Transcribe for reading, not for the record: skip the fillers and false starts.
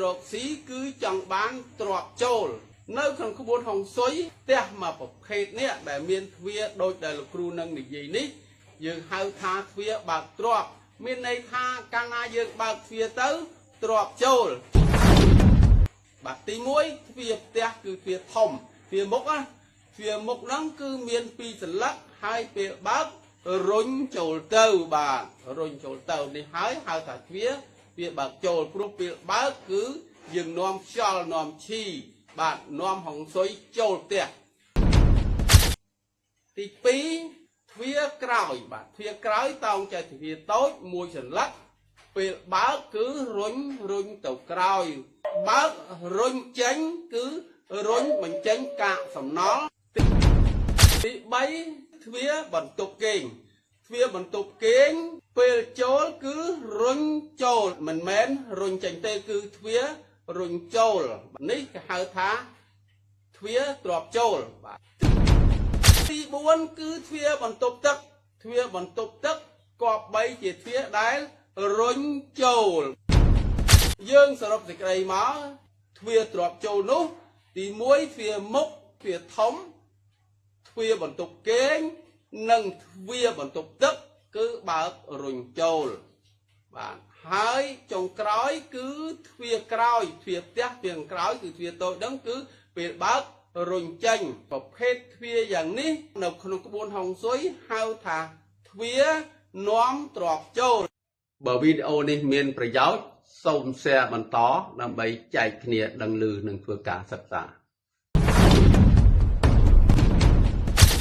រកស៊ីគឺចង់បានទ្របចូលនៅក្នុងក្បួនហុងស៊ុយផ្ទះមកប្រភេទនេះដែលមានទ្វារដូចដែលលោកគ្រូនឹងនិយាយនេះយើងហៅថាទ្វារបើកទ្របមានន័យថាកាលណាយើងបើកទ្វារទៅទ្របចូលបាទទី1ទ្វារផ្ទះគឺទ្វារធំទ្វារមុខណាទ្វារមុខហ្នឹងគឺមាន2សន្លឹកហើយពេលបើករុញចូលទៅបាទរុញចូលទៅនេះហើយហៅថាទ្វារបើកចូលព្រោះពេលបើកគឺយើងនាំខ្យល់នាំឈីបាទនាំហុងស៊ុយចូលផ្ទះទី2ទ្វារក្រោយបាទទ្វារក្រោយតោងចែកទ្វារតូចមួយសន្លឹកពេលបើកគឺរុញទៅក្រោយបើករុញចេញគឺរុញបញ្ចេញកាកសំណល់ទី3ទ្វារបន្ទប់គេងទ្វារបន្ទប់គេងពេលចូលគឺរុញចូលមិនមែនរុញចេញទេគឺទ្វាររុញចូលនេះគេហៅថាទ្វារទ្របចូលបាទទី4គឺទ្វារបន្ទប់ទឹកទ្វារបន្ទប់ទឹកគប្បីជាទ្វារដែលរុញចូលយើងសរុបសេចក្តីមកទ្វារទ្របចូលនោះទី1ទ្វារមុខទ្វារធំទ្វារបន្ទប់គេងនិងទ្វារបន្ទប់ទឹកគឺបើករុញចូលបាទហើយចុងក្រោយគឺទ្វារក្រោយទ្វារផ្ទះទ្វារក្រោយគឺទ្វារតូចហ្នឹងគឺពេលបើករុញចេញប្រភេទទ្វារយ៉ាងនេះនៅក្នុងក្បួនហុងស៊ុយហៅថាទ្វារនាំទ្របចូលបើវីដេអូនេះមានប្រយោជន៍សូម share បន្តដើម្បីចែកគ្នាដឹងឮនិងធ្វើការសិក្សា